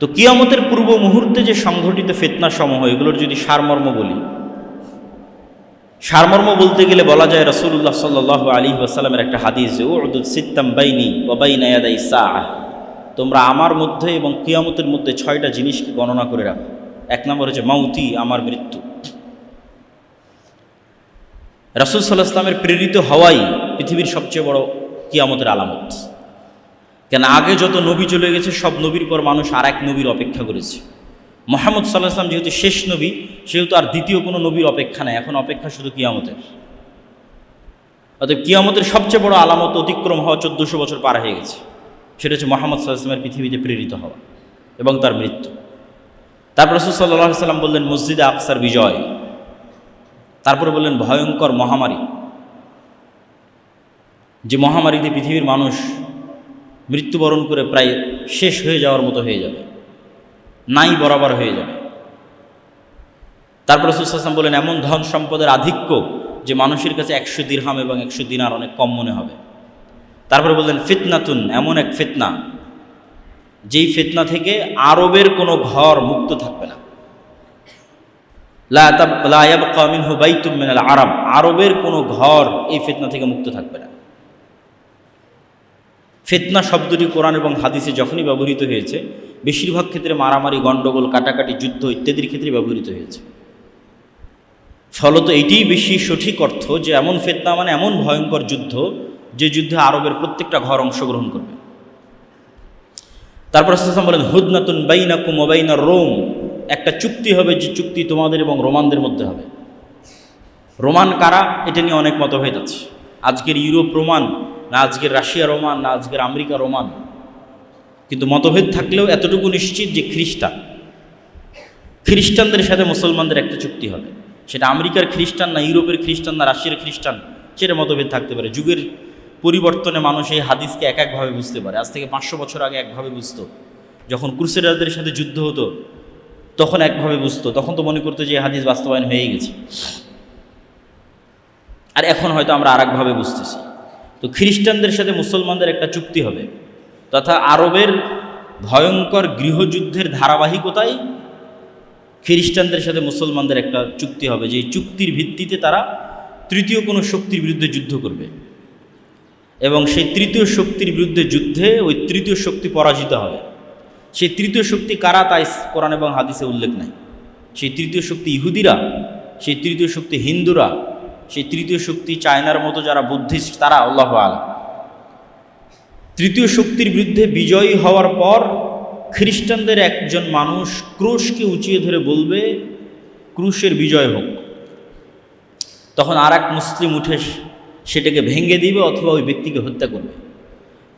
তো কিয়ামতের পূর্ব মুহূর্তে যে সংঘটিত ফিতনা সমূহ এগুলোর যদি সারমর্ম বলি, সারমর্ম বলতে গেলে বলা যায় রাসূলুল্লাহ সাল্লাল্লাহু আলাইহি ওয়াসাল্লামের একটা হাদিস, উদুদ সিত্তাম বাইনি ওয়া বাইনা ইয়াদাই সাআহ, তোমরা আমার মধ্যে এবং কিয়ামতের মধ্যে 6টা জিনিসকে গণনা করে রাখো। এক নম্বর হচ্ছে মাউতি, আমার মৃত্যু। রাসূল সাল্লাল্লাহু আলাইহি ওয়াসাল্লামের প্রেরিত হওয়াই পৃথিবীর সবচেয়ে বড় কিয়ামতের আলামত। কেন আগে যত নবী চলে গেছে সব নবীর পর মানুষ আর এক নবীর অপেক্ষা করেছে। মুহাম্মদ সাল্লাল্লাহু আলাইহি ওয়াসাল্লাম যেহেতু শেষ নবী, সেহেতু আর দ্বিতীয় কোনো নবীর অপেক্ষা নেই, এখন অপেক্ষা শুধু কিয়ামতের। অতএব কিয়ামতের সবচেয়ে বড় আলামত অতিক্রম হওয়া 1400 বছর পার হয়ে গেছে, সেটা হচ্ছে মুহাম্মদ সাল্লাল্লাহু আলাইহি ওয়াসাল্লামের পৃথিবীতে প্রেরিত হওয়া এবং তার মৃত্যু। তারপর রাসূল সাল্লাল্লাহু আলাইহি ওয়াসাল্লাম বললেন মসজিদে আকসার বিজয়, তারপরে বললেন ভয়ঙ্কর মহামারী, যে মহামারীতে পৃথিবীর মানুষ মৃত্যুবরণ করে প্রায় শেষ হয়ে যাওয়ার মতো হয়ে যাবে, নাই বরাবর হয়ে যাবে। তারপর রাসূল সাল্লাল্লাহু আলাইহি ওয়াসাল্লাম বলেন এমন ধন সম্পদের আধিক্য যে মানুষের কাছে 100 দিরহাম এবং 100 দিনার অনেক কম মনে হবে। তারপরে বললেন ফিতনাতুন, এমন এক ফিতনা যেই ফিতনা থেকে আরবের কোনো ঘর মুক্ত থাকবে না। লা ইয়াবকা মিনহু বাইতুম মিনাল আরব, আরবের কোনো ঘর এই ফিতনা থেকে মুক্ত থাকবে না। ফিতনা শব্দটি কোরআন এবং হাদিসে যখনই ব্যবহৃত হয়েছে, বেশিরভাগ ক্ষেত্রে মারামারি, গণ্ডগোল, কাটাকাটি, যুদ্ধ ইত্যাদির ক্ষেত্রে ব্যবহৃত হয়েছে। ফলত এটিই বেশি সঠিক অর্থ যে এমন ফিতনা মানে এমন ভয়ঙ্কর যুদ্ধ, যে যুদ্ধে আরবের প্রত্যেকটা ঘর অংশগ্রহণ করবে। তারপর রাসূল সাল্লাল্লাহু আলাইহি ওয়াসাল্লাম বলেন হুদনাতুন বাইনাকুম ওয়া বাইনার রোম, একটা চুক্তি হবে যে চুক্তি তোমাদের এবং রোমানদের মধ্যে হবে। রোমান কারা, এটা নিয়ে অনেক মতভেদ আছে। আজকের ইউরোপ রোমান না আজকের রাশিয়া রোমান না আজকের আমেরিকা রোমান, কিন্তু মতভেদ থাকলেও এতটুকু নিশ্চিত যে খ্রিস্টানদের সাথে মুসলমানদের একটা চুক্তি হবে। সেটা আমেরিকার খ্রিস্টান না ইউরোপের খ্রিস্টান না রাশিয়ার খ্রিস্টান, সেটা মতভেদ থাকতে পারে। যুগের পরিবর্তনে মানুষ এই হাদিসকে এক একভাবে বুঝতে পারে। আজ থেকে 500 বছর আগে একভাবে বুঝতো, যখন ক্রুসেডারদের সাথে যুদ্ধ হতো তখন একভাবে বুঝতো, তখন তো মনে করতো যে এই হাদিস বাস্তবায়ন হয়ে গেছে। আর এখন হয়তো আমরা আর একভাবে বুঝতেছি। তো খ্রিস্টানদের সাথে মুসলমানদের একটা চুক্তি হবে, তথা আরবের ভয়ঙ্কর গৃহযুদ্ধের ধারাবাহিকতায় খ্রিস্টানদের সাথে মুসলমানদের একটা চুক্তি হবে, যে চুক্তির ভিত্তিতে তারা তৃতীয় কোনো শক্তির বিরুদ্ধে যুদ্ধ করবে এবং সেই তৃতীয় শক্তির বিরুদ্ধে যুদ্ধে ওই তৃতীয় শক্তি পরাজিত হবে। সেই তৃতীয় শক্তি কারা তাই কোরআন এবং হাদিসে উল্লেখ নাই। সেই তৃতীয় শক্তি ইহুদিরা, সেই তৃতীয় শক্তি হিন্দুরা, সেই তৃতীয় শক্তি চায়নার মতো যারা বুদ্ধিস্ট, তারা আল্লাহু আ'লাম। তৃতীয় শক্তির বিরুদ্ধে বিজয়ী হওয়ার পর খ্রিস্টানদের একজন মানুষ ক্রুশকে উঁচিয়ে ধরে বলবে ক্রুশের বিজয় হোক। তখন আর এক মুসলিম উঠে সেটাকে ভেঙে দিবে অথবা ওই ব্যক্তিকে হত্যা করবে।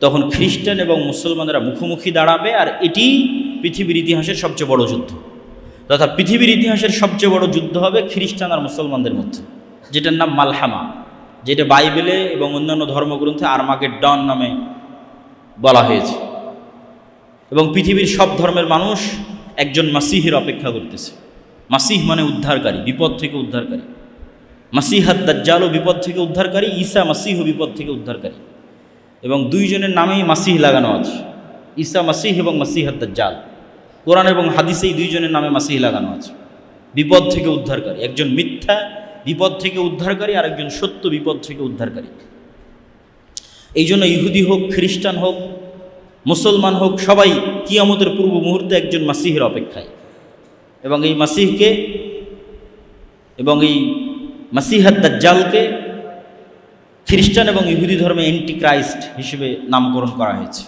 তখন খ্রিস্টান এবং মুসলমানরা মুখোমুখি দাঁড়াবে, আর এটি পৃথিবীর ইতিহাসের সবচেয়ে বড় যুদ্ধ, তথা পৃথিবীর ইতিহাসের সবচেয়ে বড় যুদ্ধ হবে খ্রিস্টান আর মুসলমানদের মধ্যে, যেটার নাম মালহামা, যেটা বাইবেলে এবং অন্যান্য ধর্মগ্রন্থে আর্মাগেড্ডন নামে বলা হয়েছে। এবং পৃথিবীর সব ধর্মের মানুষ একজন মাসিহের অপেক্ষা করতেছে। মাসিহ মানে উদ্ধারকারী, বিপদ থেকে উদ্ধারকারী। মাসিহাদ দাজ্জালও বিপদ থেকে উদ্ধারকারী, ঈসা মাসিহও বিপদ থেকে উদ্ধারকারী। এবং দুইজনের নামেই মাসিহ লাগানো আছে, ঈসা মাসিহ এবং মাসিহাদ দাজ্জাল। কোরআন এবং হাদিসে এই দুইজনের নামে মাসিহ লাগানো আছে, বিপদ থেকে উদ্ধারকারী। একজন মিথ্যা বিপদ থেকে উদ্ধারকারী, আর একজন সত্য বিপদ থেকে উদ্ধারকারী। এই জন্য ইহুদি হোক, খ্রিস্টান হোক, মুসলমান হোক, সবাই কিয়ামতের পূর্ব মুহূর্তে একজন মাসিহের অপেক্ষায়। এবং এই মাসিহকে এবং এই মাসিহাদ দাজ্জালকে খ্রিস্টান এবং ইহুদি ধর্মে অ্যান্টি ক্রাইস্ট হিসেবে নামকরণ করা হয়েছে।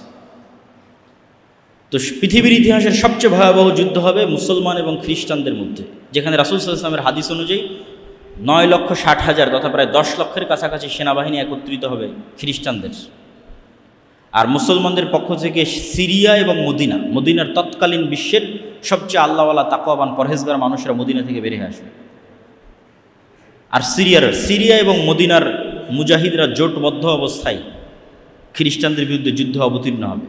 তো পৃথিবীর ইতিহাসের সবচেয়ে ভয়াবহ যুদ্ধ হবে মুসলমান এবং খ্রিস্টানদের মধ্যে, যেখানে রাসূল সাল্লাল্লাহু আলাইহি ওয়াসাল্লামের হাদিস অনুযায়ী 9,60,000 তথা প্রায় 10 লক্ষের কাছাকাছি সেনাবাহিনী একত্রিত হবে খ্রিস্টানদের। আর মুসলমানদের পক্ষ থেকে সিরিয়া এবং মদিনার তৎকালীন বিশ্বের সবচেয়ে আল্লাহওয়ালা তাকওয়াবান পরহেজগার মানুষরা মদিনা থেকে বেরিয়ে আসবে। আর সিরিয়া এবং মদিনার মুজাহিদরা জোটবদ্ধ অবস্থায় খ্রিস্টানদের বিরুদ্ধে যুদ্ধে অবতীর্ণ হবে।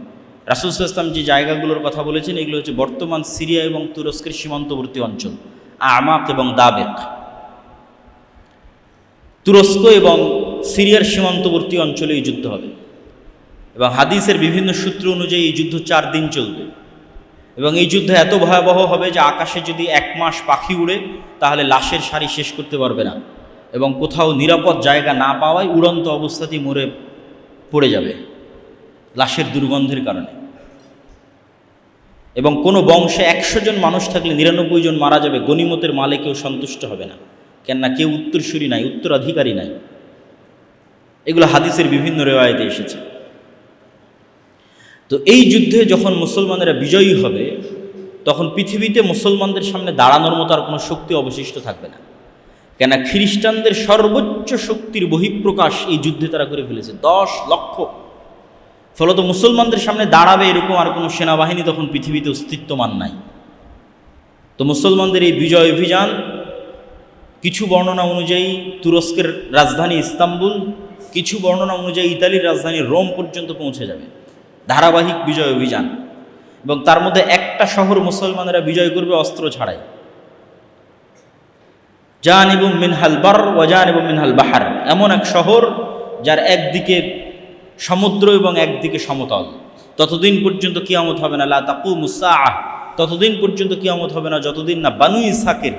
রাসূল সাল্লাল্লাহু আলাইহি ওয়াসাল্লাম যে জায়গাগুলোর কথা বলেছেন এগুলো হচ্ছে বর্তমান সিরিয়া এবং তুরস্কের সীমান্তবর্তী অঞ্চল, আমাক এবং দাবেক। তুরস্ক এবং সিরিয়ার সীমান্তবর্তী অঞ্চলে এই যুদ্ধ হবে এবং হাদিসের বিভিন্ন সূত্র অনুযায়ী এই যুদ্ধ 4 দিন চলবে এবং এই যুদ্ধে এত ভয়াবহ হবে যে আকাশে যদি 1 মাস পাখি উড়ে তাহলে লাশের সারি শেষ করতে পারবে না, এবং কোথাও নিরাপদ জায়গা না পাওয়ায় উড়ন্ত অবস্থাতেই মরে পড়ে যাবে লাশের দুর্গন্ধের কারণে। এবং কোনো বংশে 100 জন মানুষ থাকলে 99 জন মারা যাবে, গনিমতের মালে কেউ সন্তুষ্ট হবে না, কেননা কেউ উত্তরসূরি নাই, উত্তরাধিকারী নাই। এগুলো হাদিসের বিভিন্ন রেওয়ায়েতে এসেছে। তো এই যুদ্ধে যখন মুসলমানেরা বিজয়ী হবে তখন পৃথিবীতে মুসলমানদের সামনে দাঁড়ানোর মতো আর কোনো শক্তি অবশিষ্ট থাকবে না, কেন খ্রিস্টানদের সর্বোচ্চ শক্তির বহিঃপ্রকাশ এই যুদ্ধে তারা করে ফেলেছে 10 লক্ষ। ফলত মুসলমানদের সামনে দাঁড়াবে এরকম আর কোনো সেনাবাহিনী তখন পৃথিবীতে অস্তিত্বমান নাই। তো মুসলমানদের এই বিজয় অভিযান কিছু বর্ণনা অনুযায়ী তুরস্কের রাজধানী ইস্তাম্বুল, কিছু বর্ণনা অনুযায়ী ইতালির রাজধানী রোম পর্যন্ত পৌঁছে যাবে, ধারাবাহিক বিজয় অভিযান। এবং তার মধ্যে একটা শহর মুসলমানেরা বিজয় করবে অস্ত্র ছাড়াই, জানিবু মিনহাল বার ওয়া জানিবু মিনহাল বাহার, এমন এক শহর যার একদিকে সমুদ্র এবং একদিকে সমতল। ততদিন পর্যন্ত কিয়ামত হবে না, লা তাকুমুস সাআহ, ততদিন পর্যন্ত কিয়ামত হবে না যতদিন না বানু ইসহাকের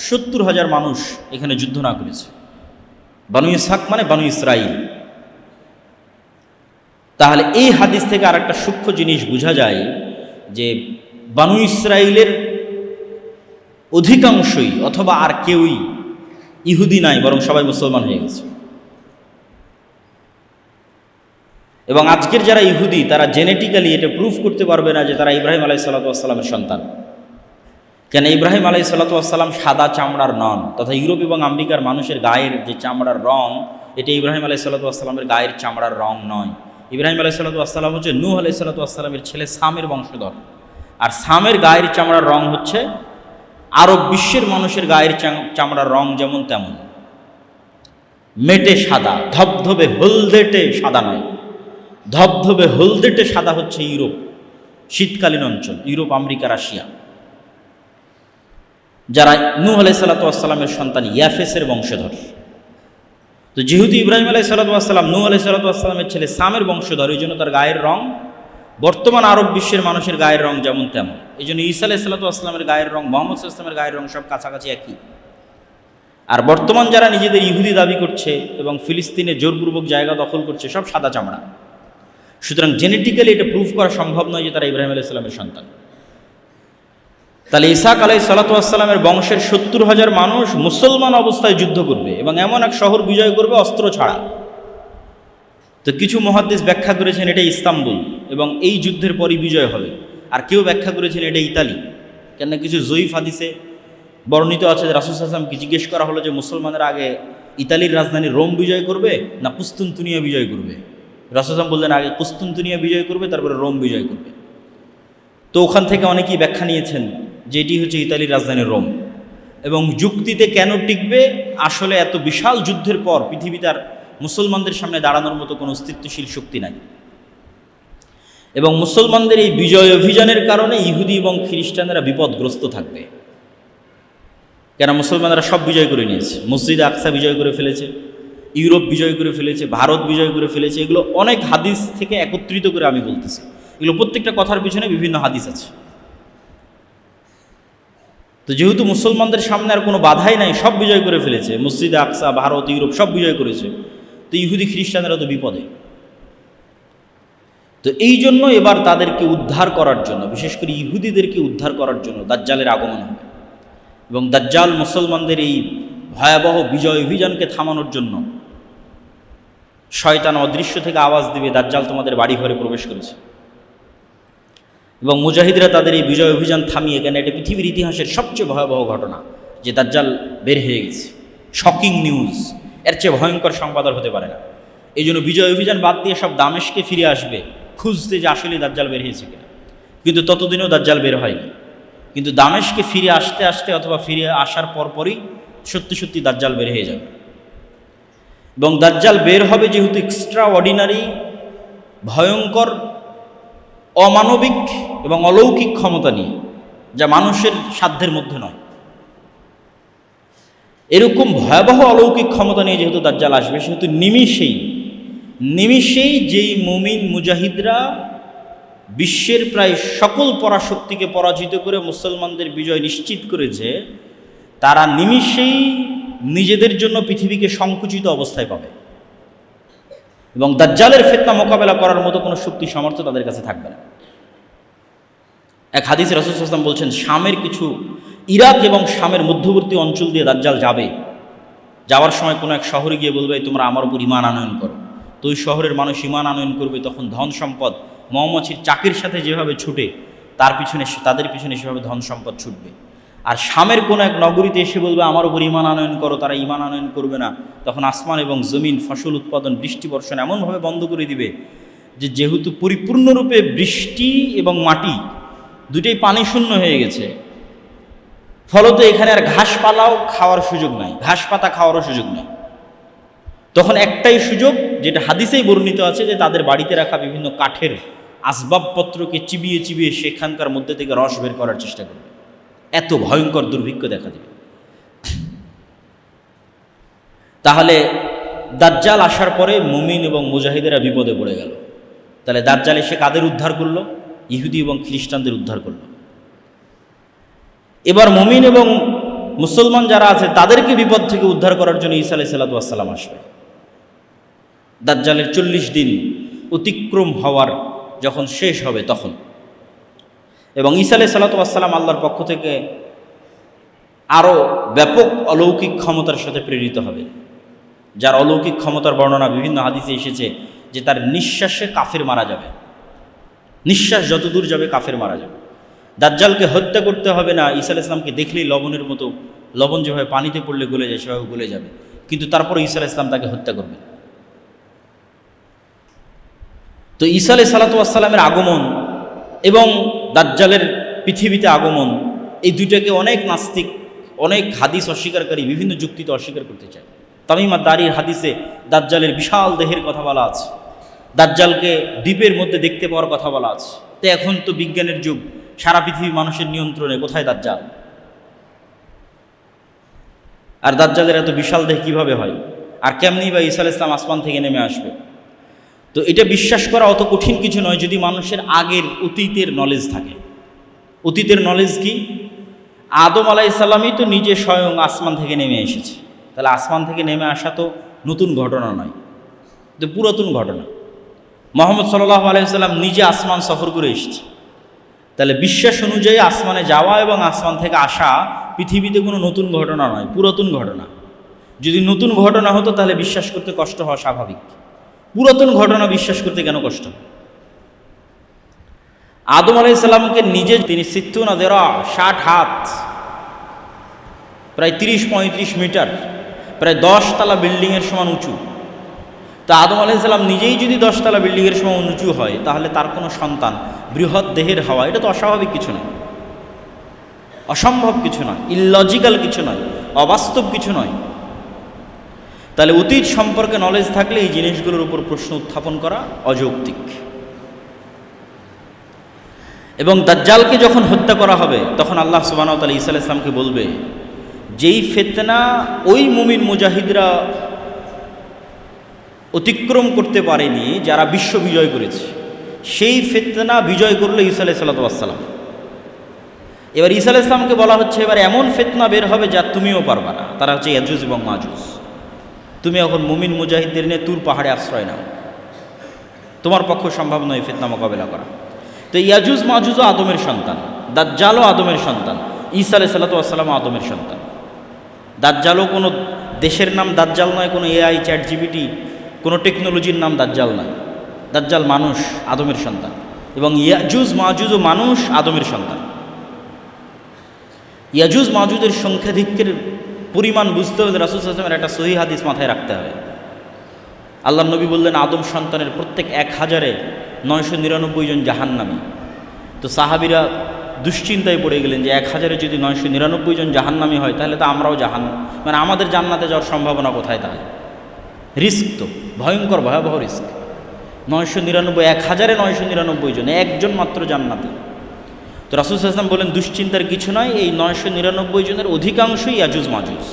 70,000 মানুষ এখানে যুদ্ধ না করেছে। বানু ইসহাক মানে বানু ইসরাইল। তাহলে এই হাদিস থেকে আর একটা সূক্ষ্ম জিনিস বোঝা যায় যে বানু ইসরাইলের অধিকাংশই অথবা আর কেউই ইহুদি নাই, বরং সবাই মুসলমান হয়ে গেছে। এবং আজকের যারা ইহুদি তারা জেনেটিক্যালি এটা প্রুফ করতে পারবে না যে তারা ইব্রাহিম আলাইহিসসালামের সন্তান, কেন ইব্রাহিম আলাইহিসসালাম সাদা চামড়ার নন, তথা ইউরোপ এবং আমেরিকার মানুষের গায়ের যে চামড়ার রং এটা ইব্রাহিম আলাইহিসসালামের গায়ের চামড়ার রং নয়। ইব্রাহিম আলাইহিসসালাম হচ্ছে নূহ আলাইহিসসালামের ছেলে সামের বংশধর, আর সামের গায়ের চামড়ার রং হচ্ছে আরব বিশ্বের মানুষের গায়ের চামড়ার রং যেমন তেমন, মেটে সাদা, ধবধবে হলদেটে সাদা নয়। ধবধবে হলদেটে সাদা হচ্ছে ইউরোপ, শীতকালীন অঞ্চল, ইউরোপ, আমেরিকা, রাশিয়া, যারা নূহ আলাইহিসসালামের সন্তান ইয়াফেসের বংশধর। তো যেহেতু ইব্রাহিম আলাইহিসসালাম নূহ আলাইহিসসালামের ছেলে সামের বংশধর, এই জন্য তার গায়ের রং বর্তমান আরব বিশ্বের মানুষের গায়ের রং যেমন তেমন। এই জন্য ঈসা আলাইহিসসালামের গায়ের রং, মুহাম্মদ সাল্লাল্লাহু আলাইহি ওয়াসাল্লামের গায়ের রং সব কাছাকাছি একই। আর বর্তমান যারা নিজেদের ইহুদি দাবি করছে এবং ফিলিস্তিনে জোরপূর্বক জায়গা দখল করছে সব সাদা চামড়া। সুতরাং জেনেটিক্যালি এটা প্রুফ করা সম্ভব নয় যে তারা ইব্রাহিম আলাইহিসসালামের সন্তান। তাহলে ইসহাক আলাইহিসসালামের বংশের 70,000 মানুষ মুসলমান অবস্থায় যুদ্ধ করবে এবং এমন এক শহর বিজয় করবে অস্ত্র ছাড়া। তো কিছু মুহাদ্দিস ব্যাখ্যা করেছেন এটা ইস্তাম্বুল এবং এই যুদ্ধের পরই বিজয় হবে, আর কেউ ব্যাখ্যা করেছেন এটা ইতালি। কেন কিছু জয়ীফ হাদিসে বর্ণিত আছে যে রাসূল সাল্লাল্লাহু আলাইহি ওয়াসাল্লামকে জিজ্ঞেস করা হলো যে মুসলমানরা আগে ইতালির রাজধানী রোম বিজয় করবে না কুস্তুনতুনিয়া বিজয় করবে। রাসূল সাল্লাল্লাহু আলাইহি ওয়াসাল্লাম বললেন আগে কুস্তুনতুনিয়া বিজয় করবে, তারপরে রোম বিজয় করবে। তো ওখান থেকে অনেকেই ব্যাখ্যা নিয়েছেন যে এটি হচ্ছে ইতালির রাজধানী রোম। এবং যুক্তিতে কেন টিকবে, আসলে এত বিশাল যুদ্ধের পর পৃথিবীতে আর মুসলমানদের সামনে দাঁড়ানোর মতো কোনো অস্তিত্বশীল শক্তি নাই। এবং মুসলমানদের এই বিজয় অভিযানের কারণে ইহুদি এবং খ্রিস্টানরা বিপদগ্রস্ত থাকবে, কেন মুসলমানরা সব বিজয় করে নিয়েছে। মসজিদ আকসা বিজয় করে ফেলেছে, ইউরোপ বিজয় করে ফেলেছে, ভারত বিজয় করে ফেলেছে। এগুলো অনেক হাদিস থেকে একত্রিত করে আমি বলতেছি, এগুলো প্রত্যেকটা কথার পিছনে বিভিন্ন হাদিস আছে। তো যেহেতু মুসলমানদের সামনে আর কোনো বাধাই নাই, সব বিজয় করে ফেলেছে, মসজিদে আকসা, ভারত, ইউরোপ সব বিজয় করেছে, তো ইহুদি খ্রিস্টানরা তো বিপদে। তো এই জন্য এবার তাদেরকে উদ্ধার করার জন্য, বিশেষ করে ইহুদিদেরকে উদ্ধার করার জন্য দাজ্জালের আগমন হবে। এবং দাজ্জাল মুসলমানদের এই ভয়াবহ বিজয় অভিযানকে থামানোর জন্য শয়তান অদৃশ্য থেকে আওয়াজ দিবে, দাজ্জাল তোমাদের বাড়ি ঘরে প্রবেশ করেছে। এবং মুজাহিদরা তাদের এই বিজয় অভিযান থামিয়ে, কেন এটা পৃথিবীর ইতিহাসের সবচেয়ে ভয়াবহ ঘটনা যে দাজ্জাল বের হয়ে গেছে, শকিং নিউজ, এর চেয়ে ভয়ঙ্কর সংবাদ আর হতে পারে না। এই জন্য বিজয় অভিযান বাদ দিয়ে সব দামেশকে ফিরে আসবে খুঁজতে যে আসলে দাজ্জাল বের হয়েছে কিনা, কিন্তু ততদিনেও দাজ্জাল বের হয়নি। কিন্তু দামেশকে ফিরে আসতে আসতে অথবা ফিরে আসার পরপরই সত্যি সত্যি দাজ্জাল বের হয়ে যাবে। এবং দাজ্জাল বের হবে যেহেতু এক্সট্রা অর্ডিনারি, ভয়ঙ্কর, অমানবিক এবং অলৌকিক ক্ষমতা নিয়ে, যা মানুষের সাধ্যের মধ্যে নয়, এরকম ভয়াবহ অলৌকিক ক্ষমতা নিয়ে যেহেতু দাজ্জাল আসবে, সেহেতু নিমিষেই যেই মুমিন মুজাহিদরা বিশ্বের প্রায় সকল পরাশক্তিকে পরাজিত করে মুসলমানদের বিজয় নিশ্চিত করেছে, তারা নিমিষেই নিজেদের জন্য পৃথিবীকে সংকুচিত অবস্থায় পাবে এবং দাজ্জালের ফিতনা মোকাবেলা করার মতো কোনো শক্তি সামর্থ্য তাদের কাছে থাকবে না। এক হাদিসে রাসূল সাল্লাল্লাহু আলাইহি ওয়াসাল্লাম বলছেন, শামের কিছু ইরাক এবং শামের মধ্যবর্তী অঞ্চল দিয়ে দাজ্জাল যাবে, যাওয়ার সময় কোনো এক শহরে গিয়ে বলবে তোমরা আমার উপর ঈমান আনয়ন করো। তো ওই শহরের মানুষ ঈমান আনয়ন করবে, তখন ধন সম্পদ মৌমাছির চাকির সাথে যেভাবে ছুটে তাদের পিছনে সেভাবে ধন সম্পদ ছুটবে। আর শামের কোনো এক নগরীতে এসে বলবে আমার উপর ঈমান আনয়ন করো, তারা ঈমান আনয়ন করবে না। তখন আসমান এবং জমিন, ফসল উৎপাদন, বৃষ্টি বর্ষণ এমনভাবে বন্ধ করে দিবে যেহেতু পরিপূর্ণরূপে বৃষ্টি এবং মাটি দুটোই পানি শূন্য হয়ে গেছে, ফলত এখানে আর ঘাস পাতাও খাওয়ার সুযোগ নাই, ঘাস পাতা খাওয়ারও সুযোগ নেই। তখন একটাই সুযোগ, যেটা হাদিসেই বর্ণিত আছে, যে তাদের বাড়িতে রাখা বিভিন্ন কাঠের আসবাবপত্রকে চিবিয়ে চিবিয়ে সেখানকার মধ্যে থেকে রস বের করার চেষ্টা করবে। এত ভয়ঙ্কর দুর্ভিক্ষ দেখা দেবে। তাহলে দাজ্জাল আসার পরে মুমিন এবং মুজাহিদেরা বিপদে পড়ে গেল। তাহলে দাজ্জাল এসে কাদের উদ্ধার করলো? ইহুদি এবং খ্রিস্টানদের উদ্ধার করলো। এবার মুমিন এবং মুসলমান যারা আছে তাদেরকে বিপদ থেকে উদ্ধার করার জন্য ঈসা আলাইহিস সালাম আসবে। দাজ্জালের 40 দিন অতিক্রম হওয়ার যখন শেষ হবে তখন, এবং ঈসা আলাইহিস সালাম আল্লাহর পক্ষ থেকে আরও ব্যাপক অলৌকিক ক্ষমতার সাথে প্রেরিত হবে, যার অলৌকিক ক্ষমতার বর্ণনা বিভিন্ন হাদিসে এসেছে যে তার নিঃশ্বাসে কাফের মারা যাবে, নিঃশ্বাস যত দূর যাবে কাফের মারা যাবে। দাজ্জালকে হত্যা করতে হবে না, ঈসা আলাইহিস সালামকে দেখলেই লবণের মতো, লবণ যেভাবে পানিতে পড়লে গলে যায় সেভাবে গলে যাবে, কিন্তু তারপর ঈসা আলাইহিস সালাম তাকে হত্যা করবে। তো ঈসা আলাইহিস সালামের আগমন এবং দাজ্জালের পৃথিবীতে আগমন, এই দুইটাকে অনেক নাস্তিক, অনেক হাদিস অস্বীকারী বিভিন্ন যুক্তিতে অস্বীকার করতে চায়। তামিম আদ-দারির হাদিসে দাজ্জালের বিশাল দেহের কথা বলা আছে, দাজ্জালকে দ্বীপের মধ্যে দেখতে পাওয়ার কথা বলা আছে। তো এখন তো বিজ্ঞানের যুগ, সারা পৃথিবী মানুষের নিয়ন্ত্রণে, কোথায় দাজ্জাল? আর দাজ্জালের এত বিশাল দেহ কিভাবে হয়, আর কেমনি বা ঈসা আলাইহিস সালাম আসমান থেকে নেমে আসবে? তো এটা বিশ্বাস করা অত কঠিন কিছু নয় যদি মানুষের আগের অতীতের নলেজ থাকে। অতীতের নলেজ কি? আদম আলাইহিস সালামই তো নিজে স্বয়ং আসমান থেকে নেমে এসেছে, তাহলে আসমান থেকে নেমে আসা তো নতুন ঘটনা নয়, তো পুরাতন ঘটনা। মুহাম্মদ সাল্লাল্লাহু আলাইহি ওয়াসাল্লাম নিজে আসমান সফর করে এসেছে, তাহলে বিশ্বাস অনুযায়ী আসমানে যাওয়া এবং আসমান থেকে আসা পৃথিবীতে কোনো নতুন ঘটনা নয়, পুরাতন ঘটনা। যদি নতুন ঘটনা হতো তাহলে বিশ্বাস করতে কষ্ট হওয়া স্বাভাবিক, পুরাতন ঘটনা বিশ্বাস করতে কেন কষ্ট? আদম আলাইহিস সালামকে নিজে তিনি 60 হাত, প্রায় 30-35 মিটার, প্রায় 10 তলা বিল্ডিংয়ের সমান উঁচু। তা আদম আলাইহিস সালাম নিজেই যদি 10 তলা বিল্ডিংয়ের সমান উঁচু হয়, তাহলে তার কোনো সন্তান বৃহৎ দেহের হওয়া এটা তো অস্বাভাবিক কিছু নয়, অসম্ভব কিছু নয়, ইললজিক্যাল কিছু নয়, অবাস্তব কিছু নয়। তাহলে অতীত সম্পর্কে নলেজ থাকলে এই জিনিসগুলোর উপর প্রশ্ন উত্থাপন করা অযৌক্তিক। এবং দাজ্জালকে যখন হত্যা করা হবে তখন আল্লাহ সুবহানাহু ওয়া তাআলা ঈসা আলাইহিস সালামকে বলবে, যেই ফিতনা ওই মুমিন মুজাহিদরা অতিক্রম করতে পারেনি, যারা বিশ্ব বিজয় করেছে, সেই ফিতনা বিজয় করলো ঈসা আলাইহিস সালাম। এবার ঈসা আলাইহিস সালামকে বলা হচ্ছে এবার এমন ফিতনা বের হবে যা তুমিও পারবা না, তারা হচ্ছে ইয়াজুজ এবং মাজুজ। তুমি এখন মুমিন মুজাহিদদের নিয়ে তুর পাহাড়ে আশ্রয় নাও, তোমার পক্ষে সম্ভব নয় ফিতনা মোকাবেলা করা। তো ইয়াজুজ মাজুজও আদমের সন্তান, দাজ্জালও আদমের সন্তান, ঈসা আলাইহিস সালাম আদমের সন্তান। দাজ্জালও কোনো দেশের নাম দাজ্জাল নয়, কোনো এআই চ্যাট জিপিটি কোনো টেকনোলজির নাম দাজ্জাল নয়। দাজ্জাল মানুষ, আদমের সন্তান, এবং ইয়াজুজ মাজুজও মানুষ, আদমের সন্তান। ইয়াজুজ মাজুজের সংখ্যাধিক্যের পরিমাণ বুঝতে হলে রাসূল সাল্লাল্লাহু আলাইহি ওয়াসাল্লামের একটা সহিহ হাদিস মাথায় রাখতে হবে। আল্লাহ নবী বললেন আদম সন্তানের প্রত্যেক 1000-999 জন জাহান্নামী। তো সাহাবীরা দুশ্চিন্তায় পড়ে গেলেন যে 1000-এ যদি 999 জন জাহান্নামী হয় তাহলে তো আমরাও মানে আমাদের জান্নাতে যাওয়ার সম্ভাবনা কোথায়? তাহলে রিস্ক তো ভয়ঙ্কর, ভয়াবহ রিস্ক। 1000-এ 999 জন, একজন মাত্র জান্নাতে। তো রাসূল সাল্লাল্লাহু আলাইহি ওয়াসাল্লাম বলেন দুশ্চিন্তার কিছু নয়, এই 999 জনের অধিকাংশই ইয়াজুজ মাজুজ।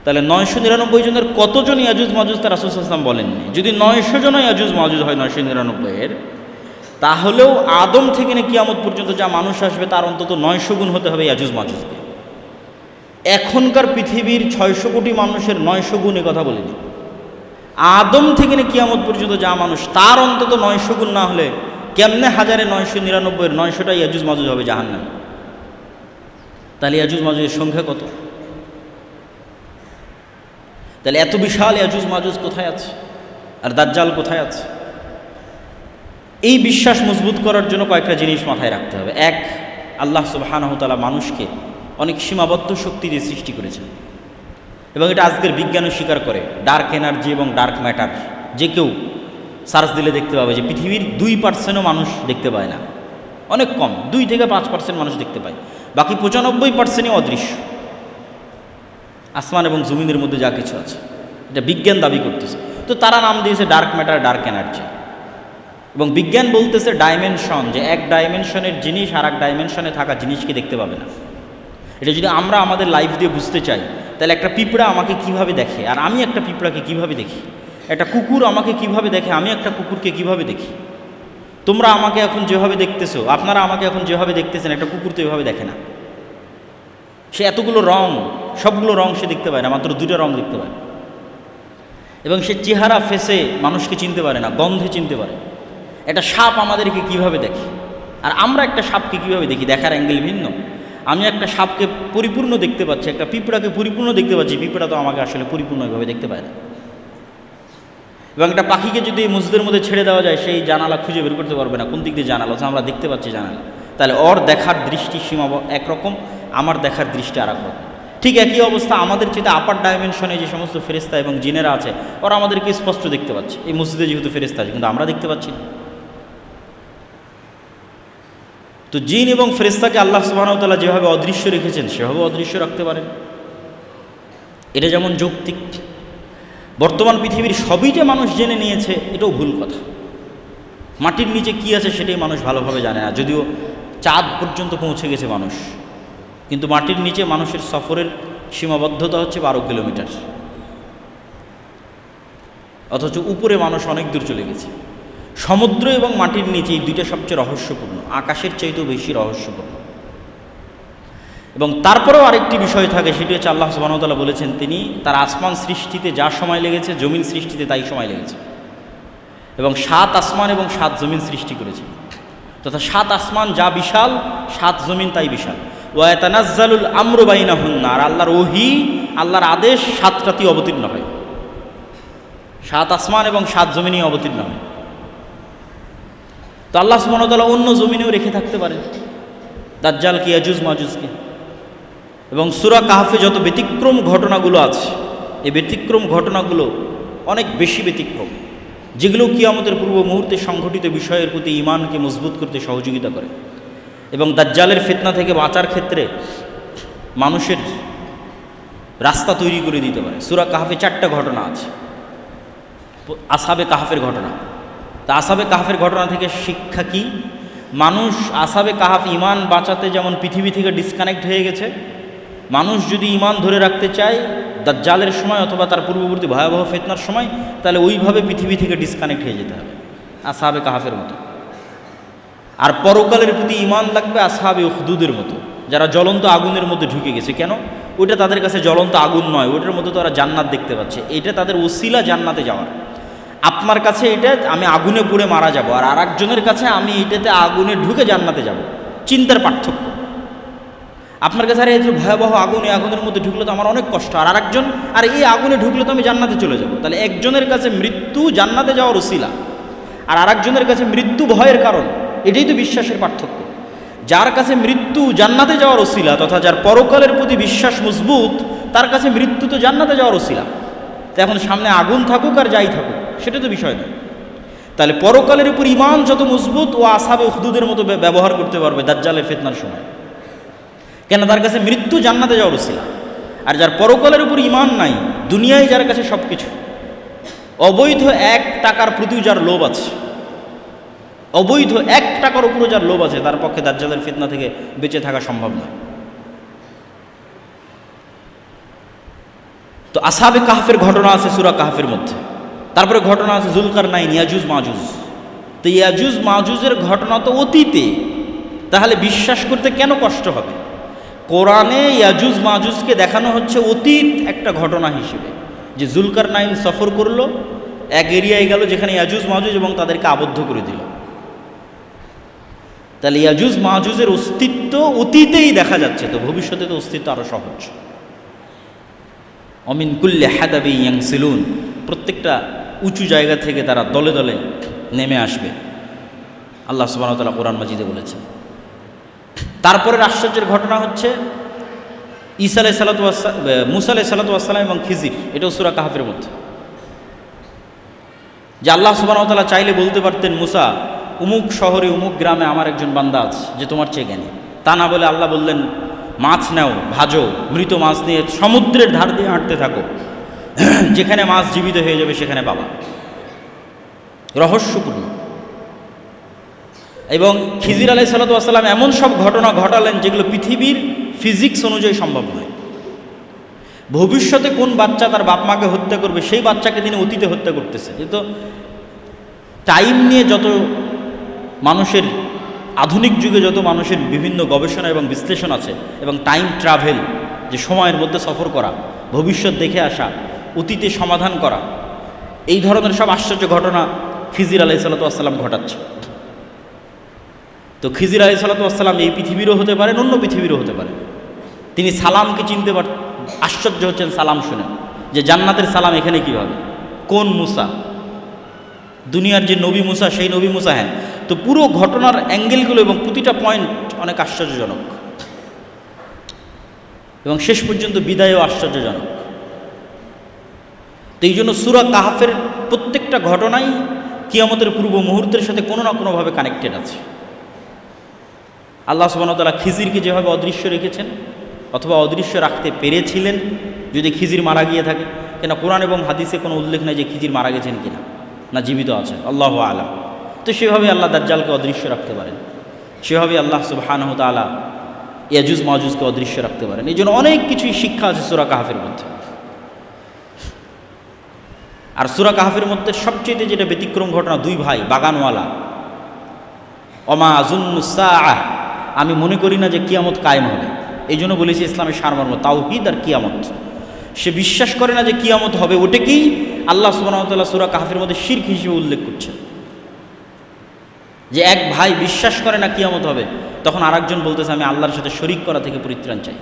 তাহলে 999 জনের কতজন ইয়াজুজ মাজুজ তা রাসূল সাল্লাল্লাহু আলাইহি ওয়াসাল্লাম বলেননি। যদি 900 জন ইয়াজুজ মাজুজ হয় 999-এর, তাহলেও আদম থেকে নিয়ে কিয়ামত পর্যন্ত যা মানুষ আসবে তার অন্তত 900 গুণ হতে হবে ইয়াজুজ মাজুজকে। এখনকার পৃথিবীর 600 কোটি মানুষের 900 গুণ কথা বলিনি। আদম থেকে নিয়ে কিয়ামত পর্যন্ত যা মানুষ তার অন্তত 900 গুণ না হলে কেমনে 1999 900টা ইয়াজুজ মাজুজ হবে জাহান্নামে? তাহলে ইয়াজুজ মাজুজের সংখ্যা কত? তাহলে এত বিশাল ইয়াজুজ মাজুজ কোথায় আছে আর দাজ্জাল কোথায় আছে? এই বিশ্বাস মজবুত করার জন্য কয়েকটা জিনিস মাথায় রাখতে হবে। এক, আল্লাহ সুবহানাহু ওয়া তাআলা মানুষকে অনেক সীমাবদ্ধ শক্তি দিয়ে সৃষ্টি করেছেন এবং এটা আজকের বিজ্ঞানও স্বীকার করে। ডার্ক এনার্জি এবং ডার্ক ম্যাটার যে কেউ সার্চ দিলে দেখতে পাবে যে পৃথিবীর 2%ও মানুষ দেখতে পায় না, অনেক কম, 2 থেকে 5% মানুষ দেখতে পায়, বাকি 95%ই অদৃশ্য। আসমান এবং জমিনের মধ্যে যা কিছু আছে এটা বিজ্ঞান দাবি করতেছে। তো তারা নাম দিয়েছে ডার্ক ম্যাটার, ডার্ক এনার্জি। এবং বিজ্ঞান বলতেছে ডাইমেনশন, যে এক ডাইমেনশনের জিনিস আর এক ডাইমেনশনে থাকা জিনিসকে দেখতে পাবে না। এটা যদি আমরা আমাদের লাইফ দিয়ে বুঝতে চাই তাহলে একটা পিঁপড়া আমাকে কিভাবে দেখে আর আমি একটা পিঁপড়াকে কিভাবে দেখি, একটা কুকুর আমাকে কিভাবে দেখে আমি একটা কুকুরকে কিভাবে দেখি, তোমরা আমাকে এখন যেভাবে দেখতেছো, আপনারা আমাকে এখন যেভাবে দেখতেছেন, একটা কুকুর তো এভাবে দেখে না। সে এতগুলো রং, সবগুলো রং সে দেখতে পায় না, মাত্র 2টা রং দেখতে পায়। এবং সে চেহারা ফেসে মানুষকে চিনতে পারে না, গন্ধে চিনতে পারে। একটা সাপ আমাদেরকে কিভাবে দেখে আর আমরা একটা সাপকে কিভাবে দেখি, দেখার অ্যাঙ্গেল ভিন্ন। আমি একটা সাপকে পরিপূর্ণ দেখতে পাচ্ছি, একটা পিঁপড়াকে পরিপূর্ণ দেখতে পাচ্ছি, পিঁপড়া তো আমাকে আসলে পরিপূর্ণভাবে দেখতে পায় না। এবং একটা পাখিকে যদি মসজিদের মধ্যে ছেড়ে দেওয়া যায় সেই জানালা খুঁজে বের করতে পারবে না কোন দিক দিয়ে জানালা, আমরা দেখতে পাচ্ছি জানালা। তাহলে ওর দেখার দৃষ্টি সীমা একরকম, আমার দেখার দৃষ্টি আর একরকম। ঠিক একই অবস্থা আমাদের চেয়ে আপার ডাইমেনশনে যে সমস্ত ফেরেশতা এবং জিনেরা আছে ওরা আমাদেরকে স্পষ্ট দেখতে পাচ্ছে। এই মসজিদে যেহেতু ফেরেশতা আছে কিন্তু আমরা দেখতে পাচ্ছি না। তো জিন এবং ফেরেশতাকে আল্লাহ সুবহানাহু ওয়া তাআলা যেভাবে অদৃশ্য রেখেছেন সেভাবে অদৃশ্য রাখতে পারেন, এটা যেমন যৌক্তিক। বর্তমান পৃথিবীর সবই যে মানুষ জেনে নিয়েছে এটাও ভুল কথা। মাটির নিচে কি আছে সেটাই মানুষ ভালোভাবে জানে না, যদিও চাঁদ পর্যন্ত পৌঁছে গেছে মানুষ, কিন্তু মাটির নিচে মানুষের সফরের সীমাবদ্ধতা হচ্ছে 12 কিলোমিটার, অথচ উপরে মানুষ অনেক দূর চলে গেছে। সমুদ্র এবং মাটির নিচে এই দুইটা সবচেয়ে রহস্যপূর্ণ, আকাশের চাইতেও বেশি রহস্যপূর্ণ। এবং তারপরেও আরেকটি বিষয় থাকে, সেটি হচ্ছে আল্লাহ সুবহানাহু ওয়া তাআলা বলেছেন তিনি তার আসমান সৃষ্টিতে যা সময় লেগেছে জমিন সৃষ্টিতে তাই সময় লেগেছে, এবং 7 আসমান এবং 7 জমিন সৃষ্টি করেছে। তথা 7 আসমান যা বিশাল 7 জমিন তাই বিশাল। ওয়া ইয়াতানাজ্জালুল আমরু বাইনাহুন্না, আর আল্লাহর ওহী, আল্লাহর আদেশ 7টাতেই অবতীর্ণ হয়, 7 আসমান এবং 7 জমিনই অবতীর্ণ হয়। তো আল্লাহ সুবহানাহু ওয়া তাআলা অন্য জমিনেও রেখে থাকতে পারেন দাজ্জালকে, ইয়াজুজ মাজুজকে। এবং সূরা কাহফে যত ব্যতিক্রম ঘটনাগুলো আছে এই ব্যতিক্রম ঘটনাগুলো অনেক বেশি ব্যতিক্রম, যেগুলো কিয়ামতের পূর্ব মুহূর্তে সংঘটিত বিষয়ের প্রতি ঈমানকে মজবুত করতে সহযোগিতা করে এবং দাজ্জালের ফিতনা থেকে বাঁচার ক্ষেত্রে মানুষের রাস্তা তৈরি করে দিতে পারে। সূরা কাহফে 4টা ঘটনা আছে, আসহাবে কাহফের ঘটনা। তা আসহাবে কাহফের ঘটনা থেকে শিক্ষা কি? মানুষ আসহাবে কাহফ ঈমান বাঁচাতে যেমন পৃথিবী থেকে ডিসকানেক্ট হয়ে গেছে, মানুষ যদি ঈমান ধরে রাখতে চায় দাজ্জালের সময় অথবা তার পূর্ববর্তী ভয়াবহ ফিতনার সময়, তাহলে ওইভাবে পৃথিবী থেকে ডিসকানেক্ট হয়ে যেতে হবে আসহাবে কাহফের মতো। আর পরকালের প্রতি ঈমান লাগবে আসহাবে উখদুদের মতো, যারা জ্বলন্ত আগুনের মধ্যে ঢুকে গেছে। কেন? ওইটা তাদের কাছে জ্বলন্ত আগুন নয়, ওইটার মধ্যে তারা জান্নাত দেখতে পাচ্ছে, এটা তাদের ওসিলা জান্নাতে যাওয়ার। আপনার কাছে এটা আমি আগুনে পুড়ে মারা যাব, আর আরেকজনের কাছে আমি এটাতে আগুনে ঢুকে জান্নাতে যাব, চিন্তার পার্থক্য। আপনার কাছে আরে এই ভয়াবহ আগুন, এই আগুনের মধ্যে ঢুকলে তো আমার অনেক কষ্ট, আর আরেকজন আর এই আগুনে ঢুকলে তো আমি জান্নাতে চলে যাব। তাহলে একজনের কাছে মৃত্যু জান্নাতে যাওয়ার ওসিলা, আর আরেকজনের কাছে মৃত্যু ভয়ের কারণ। এটাই তো বিশ্বাসের পার্থক্য। যার কাছে মৃত্যু জান্নাতে যাওয়ার ওসিলা, তথা যার পরকালের প্রতি বিশ্বাস মজবুত, তার কাছে মৃত্যু তো জান্নাতে যাওয়ার ওসিলা। তো এখন সামনে আগুন থাকুক আর যাই থাকুক সেটা তো বিষয় না। তাহলে পরকালের উপর ঈমান যত মজবুত ও আসহাবে উখদুদের মতো ব্যবহার করতে পারবে দাজ্জালের ফিতনার সময়, কেন? তার কাছে মৃত্যু জান্নাতে যাওয়ার ওসিলা। আর যার পরকালের উপর ঈমান নাই, দুনিয়ায় যার কাছে সব কিছু, অবৈধ 1 টাকার প্রতিও যার লোভ আছে, অবৈধ 1 টাকার উপরও যার লোভ আছে, তার পক্ষে দাজ্জালের ফিতনা থেকে বেঁচে থাকা সম্ভব না। তো আসহাবে কাহফের ঘটনা আছে সূরা কাহফের মধ্যে। তারপরে ঘটনা আছে জুলকারনাইন, ইয়াজুজ মাজুজ। তো ইয়াজুজ মাজুজের ঘটনা তো অতীতে, তাহলে বিশ্বাস করতে কেন কষ্ট হবে? কোরআনে ইয়াজুজ মাজুজকে দেখানো হচ্ছে অতীত একটা ঘটনা হিসেবে, যে জুলকারনাইন সফর করলো, এক এরিয়ায় গেল যেখানে ইয়াজুজ মাজুজ এবং তাদেরকে আবদ্ধ করে দিল। তাহলে ইয়াজুজ মাজুজের অস্তিত্ব অতীতেই দেখা যাচ্ছে, তো ভবিষ্যতে তো অস্তিত্ব আরও সহজ। অমিন কুল্লে হাদাবি ইয়াংসিলুন, প্রত্যেকটা উঁচু জায়গা থেকে তারা দলে দলে নেমে আসবে, আল্লাহ সুবহানাহু ওয়া তাআলা কোরআন মাজিদে বলেছেন। তারপরের আশ্চর্যের ঘটনা হচ্ছে ঈসা আলাইহিস সালাতু ওয়াস মুসা আলাইহিস সালাতু ওয়াস সালাম এবং খিজির, এটাও সূরা কাহফের মধ্যে, যে আল্লাহ সুবহানাহু ওয়া তাআলা চাইলে বলতে পারতেন মুসা উমুক শহরে উমুক গ্রামে আমার একজন বান্দা আছে যে তোমার চেয়ে জ্ঞানী, তা না বলে আল্লাহ বললেন মাছ নাও, ভাজো, মৃত মাছ নিয়ে সমুদ্রের ধার দিয়ে হাঁটতে থাকো, যেখানে মাছ জীবিত হয়ে যাবে সেখানে পাবা। রহস্যপূর্ণ। এবং খিজির আলাইহিস সালাতু ওয়াস সালাম এমন সব ঘটনা ঘটালেন যেগুলো পৃথিবীর ফিজিক্স অনুযায়ী সম্ভব নয়। ভবিষ্যতে কোন বাচ্চা তার বাপ মাকে হত্যা করবে, সেই বাচ্চাকে তিনি অতীতে হত্যা করতেছে। যেহেতু টাইম নিয়ে যত মানুষের, আধুনিক যুগে যত মানুষের বিভিন্ন গবেষণা এবং বিশ্লেষণ আছে, এবং টাইম ট্রাভেল, যে সময়ের মধ্যে সফর করা, ভবিষ্যৎ দেখে আসা, অতীতে সমাধান করা, এই ধরনের সব আশ্চর্য ঘটনা খিজির আলাইহিস সালাতু ওয়াস সালাম ঘটাচ্ছে। তো খিজির আলাইহিস সালাতু ওয়াস সালাম এই পৃথিবীরও হতে পারেন, অন্য পৃথিবীরও হতে পারে। তিনি সালামকে চিনতে আশ্চর্য হচ্ছেন সালাম শুনে, যে জান্নাতের সালাম এখানে কীভাবে, কোন মুসা, দুনিয়ার যে নবী মুসা সেই নবী মুসা? হ্যাঁ। তো পুরো ঘটনার অ্যাঙ্গেলগুলো এবং প্রতিটা পয়েন্ট অনেক আশ্চর্যজনক, এবং শেষ পর্যন্ত বিদায়ও আশ্চর্যজনক। তো এই জন্য সূরা কাহফের প্রত্যেকটা ঘটনাই কিয়ামতের পূর্ব মুহূর্তের সাথে কোনো না কোনোভাবে কানেক্টেড আছে। আল্লাহ সুবহানাহু ওয়া তাআলা খিজিরকে যেভাবে অদৃশ্য রেখেছেন, অথবা অদৃশ্য রাখতে পেরেছিলেন যদি খিজির মারা গিয়ে থাকে, কেন কোরআন এবং হাদিসে কোনো উল্লেখ নেই যে খিজির মারা গেছেন কিনা, না জীবিত আছেন, আল্লাহু আ'লাম। তো সেভাবে আল্লাহ দাজ্জালকে অদৃশ্য রাখতে পারেন, সেভাবে আল্লাহ সুবহানাহু ওয়া তাআলা ইয়াজুজ মাজুজকে অদৃশ্য রাখতে পারেন। এই জন্য অনেক কিছুই শিক্ষা আছে সূরা কাহফের মধ্যে। আর সূরা কাহফের মধ্যে সবচেয়ে যেটা ব্যতিক্রম ঘটনা, দুই ভাই বাগানওয়ালা, অমা আযুন্নুস সাআহ, আমি মনে করি না যে কিয়ামত কায়েম হবে। এই জন্য বলেছি ইসলামের সারমর্ম তাওহীদ আর কিয়ামত। সে বিশ্বাস করে না যে কিয়ামত হবে, ওটাকেই আল্লাহ সুবহানাহু ওয়া তাআলা সূরা কাহফের মধ্যে শিরক হিসেবে উল্লেখ করছেন। যে এক ভাই বিশ্বাস করে না কিয়ামত হবে, তখন আরেকজন বলতেছে আমি আল্লাহর সাথে শরীক করা থেকে পরিত্রাণ চাই।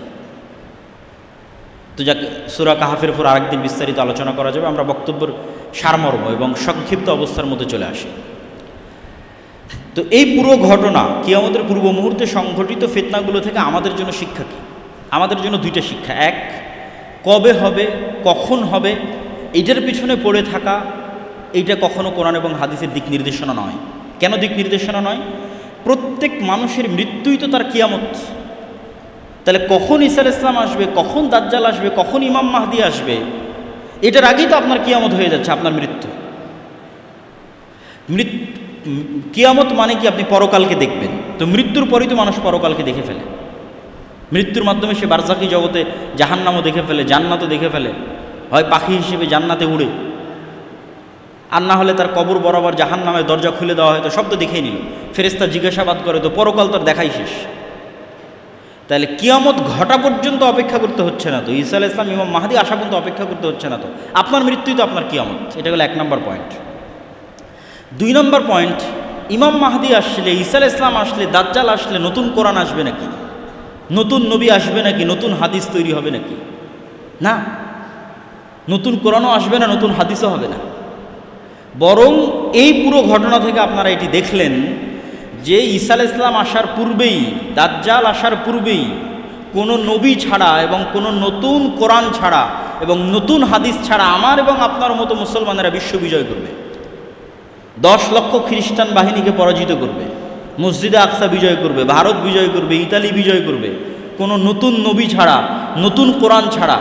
তো যাক, সূরা কাহফের উপর আরেকদিন বিস্তারিত আলোচনা করা যাবে। আমরা বক্তব্যের সারমর্ম এবং সংক্ষিপ্ত অবস্থার মধ্যে চলে আসি। তো এই পুরো ঘটনা কিয়ামতের পূর্ব মুহূর্তে সংঘটিত ফিতনাগুলো থেকে আমাদের জন্য শিক্ষা কী? আমাদের জন্য দুইটা শিক্ষা। এক, কবে হবে, কখন হবে, এইটার পিছনে পড়ে থাকা, এইটা কখনো কোরআন এবং হাদিসের দিক নির্দেশনা নয়। কেন দিক নির্দেশনা নয়? প্রত্যেক মানুষের মৃত্যুই তো তার কিয়ামত। তাহলে কখন ঈসা আলাইহিস সালাম আসবে, কখন দাজ্জাল আসবে, কখন ইমাম মাহদি আসবে, এটার আগেই তো আপনার কিয়ামত হয়ে যাচ্ছে, আপনার মৃত্যু। কিয়ামত মানে কি? আপনি পরকালকে দেখবেন। তো মৃত্যুর পরেই তো মানুষ পরকালকে দেখে ফেলে। মৃত্যুর মাধ্যমে সে বারজাকি জগতে জাহান্নামও দেখে ফেলে, জান্নাতও দেখে ফেলে, হয় পাখি হিসেবে জান্নাতে উড়ে, আর না হলে তার কবর বরাবর জাহান্নামের দরজা খুলে দেওয়া হয়, তো সব তো দেখেই নিল। ফেরেশতা জিজ্ঞাসাবাদ করে, তো পরকাল তার দেখাই শেষ। তাহলে কিয়ামত ঘটা পর্যন্ত অপেক্ষা করতে হচ্ছে না, তো ঈসা আলাইহিস সালাম ইমাম মাহদি আসা পর্যন্ত অপেক্ষা করতে হচ্ছে না, তো আপনার মৃত্যুই তো আপনার কিয়ামত। এটা হলো 1 নম্বর পয়েন্ট। 2 নম্বর পয়েন্ট, ইমাম মাহদি আসলে, ঈসা আলাইহিস সালাম আসলে, দাজ্জাল আসলে নতুন কোরআন আসবে নাকি, নতুন নবী আসবে নাকি, নতুন হাদিস তৈরি হবে নাকি? না, নতুন কোরআনও আসবে না, নতুন হাদিসও হবে না। বরং এই পুরো ঘটনা থেকে আপনারা এটি দেখলেন যে ঈসা আলাইহিস সালাম আসার পূর্বেই, দাজ্জাল আসার পূর্বেই কোনো নবী ছাড়া এবং কোনো নতুন কোরআন ছাড়া এবং নতুন হাদিস ছাড়া আমার এবং আপনার মতো মুসলমানেরা বিশ্ব বিজয় করবে। 10 লক্ষ খ্রিস্টান বাহিনীকে পরাজিত করবে, মসজিদে আকসা বিজয় করবে, ভারত বিজয় করবে, ইতালি বিজয় করবে, কোনো নতুন নবী ছাড়া, নতুন কোরআন ছাড়া,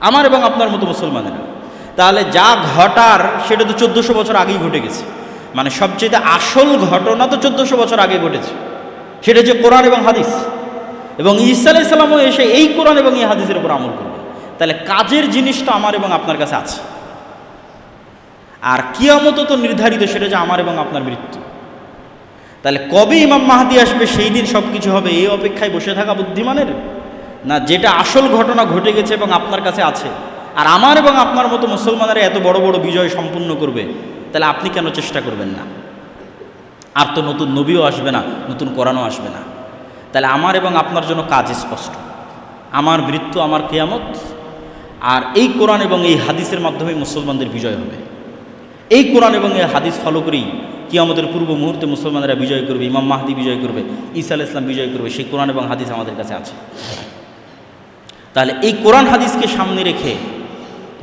আমার এবং আপনার মতো মুসলমানেরা। তাহলে যা ঘটার সেটা তো 1400 বছর আগেই ঘটে গেছে। মানে সবচেয়ে আসল ঘটনা তো 1400 বছর আগে ঘটেছে, সেটা হচ্ছে কোরআন এবং হাদিস। এবং ঈসা আলাইহিস সালামও এসে এই কোরআন এবং এই হাদিসের উপর আমল করবে। তাহলে কাজের জিনিসটা আমার এবং আপনার কাছে আছে। আর কিয়ামত তো নির্ধারিত, সেটা যে আমার এবং আপনার মৃত্যু। তাহলে কবে ইমাম মাহদি আসবে, সেই দিন সব কিছু হবে, এই অপেক্ষায় বসে থাকা বুদ্ধিমানের? না, যেটা আসল ঘটনা ঘটে গেছে এবং আপনার কাছে আছে, আর আমার এবং আপনার মতো মুসলমানেরা এত বড় বড় বিজয় সম্পূর্ণ করবে, তাহলে আপনি কেন চেষ্টা করবেন না? আর তো নতুন নবীও আসবে না, নতুন কোরআনও আসবে না। তাহলে আমার এবং আপনার জন্য কাজ স্পষ্ট, আমার মৃত্যু, আমার কিয়ামত, আর এই কোরআন এবং এই হাদিসের মাধ্যমে মুসলমানদের বিজয় হবে। এই কোরআন এবং এই হাদিস ফলো করেই কিয়ামতের পূর্ব মুহূর্তে মুসলমানেরা বিজয় করবে, ইমাম মাহদি বিজয় করবে, ঈসা আলাইহিস সালাম বিজয় করবে। সেই কোরআন এবং হাদিস আমাদের কাছে আছে। তাহলে এই কোরআন হাদিসকে সামনে রেখে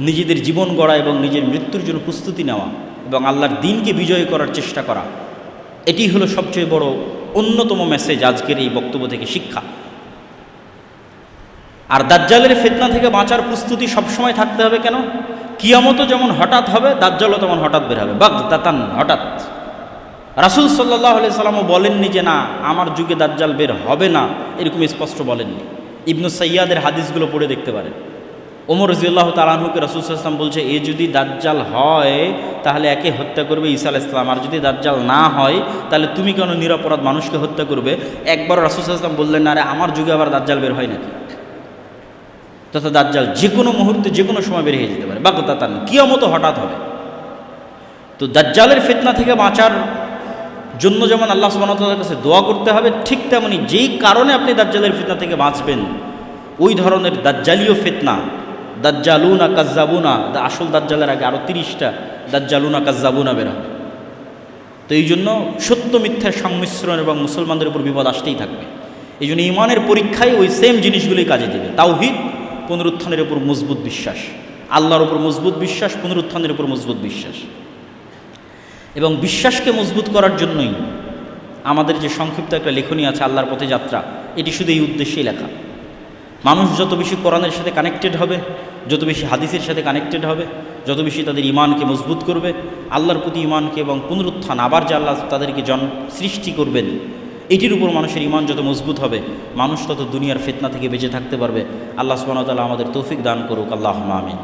নিজেদের জীবন গড়া এবং নিজের মৃত্যুর জন্য প্রস্তুতি নেওয়া এবং আল্লাহর দ্বীনকে বিজয় করার চেষ্টা করা, এটি হলো সবচেয়ে বড় অন্যতম মেসেজ আজকের এই বক্তব্য থেকে, শিক্ষা। আর দাজ্জালের ফিতনা থেকে বাঁচার প্রস্তুতি সবসময় থাকতে হবে। কেন? কিয়ামতও যেমন হঠাৎ হবে, দাজ্জালও তেমন হঠাৎ বের হবে, বাগদাতান, হঠাৎ। রাসূল সাল্লাল্লাহু আলাইহি সাল্লামও বলেননি যে না, আমার যুগে দাজ্জাল বের হবে না, এরকম স্পষ্ট বলেননি। ইবনু সাইয়াদের হাদিসগুলো পড়ে দেখতে পারেন। ওমর রাদিয়াল্লাহু তাআলা আনহুকে রাসূল সাল্লাল্লাহু আলাইহি ওয়াসাল্লাম বলছে, এ যদি দাজ্জাল হয় তাহলে একে হত্যা করবে ঈসা আলাইহিস সালাম, আর যদি দাজ্জাল না হয় তাহলে তুমি কেন নিরপরাধ মানুষকে হত্যা করবে? একবার রাসূল সাল্লাল্লাহু আলাইহি ওয়াসাল্লাম বললেন, আরে আমার যুগে আবার দাজ্জাল বের হয় নাকি? তথা দাজ্জাল যে কোনো মুহূর্তে যে কোনো সময় বের হয়ে যেতে পারে, বাগদাতান, কিয়ামত হঠাৎ হবে। তো দাজ্জালের ফিতনা থেকে বাঁচার জন্য যেমন আল্লাহ সুবহানাহু ওয়া তাআলার কাছে দোয়া করতে হবে, ঠিক তেমনি যেই কারণে আপনি দাজ্জালের ফিতনা থেকে বাঁচবেন, ওই ধরনের দাজ্জালীয় ফিতনা, দাজ্জালুনা কাজ্জাবুনা, আসল দাজ্জালের আগে আরও 30টা দাজ্জালুনা কাজ্জাবুনা বের হবে। তো এই জন্য সত্য মিথ্যার সংমিশ্রণ এবং মুসলমানদের উপর বিপদ আসতেই থাকবে। এই জন্য ইমানের পরীক্ষায় ওই সেম জিনিসগুলোই কাজে দেবে। তাওহীদ, পুনরুত্থানের উপর মজবুত বিশ্বাস, আল্লাহর উপর মজবুত বিশ্বাস, পুনরুত্থানের উপর মজবুত বিশ্বাস। এবং বিশ্বাসকে মজবুত করার জন্যই আমাদের যে সংক্ষিপ্ত একটা লেখনী আছে আল্লাহর পথে যাত্রা, এটি শুধু এই উদ্দেশ্যেই লেখা। মানুষ যত বেশি কোরআনের সাথে কানেক্টেড হবে, যত বেশি হাদিসের সাথে কানেক্টেড হবে, যত বেশি তাদের ইমানকে মজবুত করবে, আল্লাহর প্রতি ইমানকে এবং পুনরুত্থান, আবার যে আল্লাহ তাদেরকে সৃষ্টি করবেন, এটির উপর মানুষের ইমান যত মজবুত হবে, মানুষ তত দুনিয়ার ফিতনা থেকে বেঁচে থাকতে পারবে। আল্লাহ সুবহানাহু ওয়া তাআলা আমাদের তৌফিক দান করুক। আল্লাহুম্মা আমিন।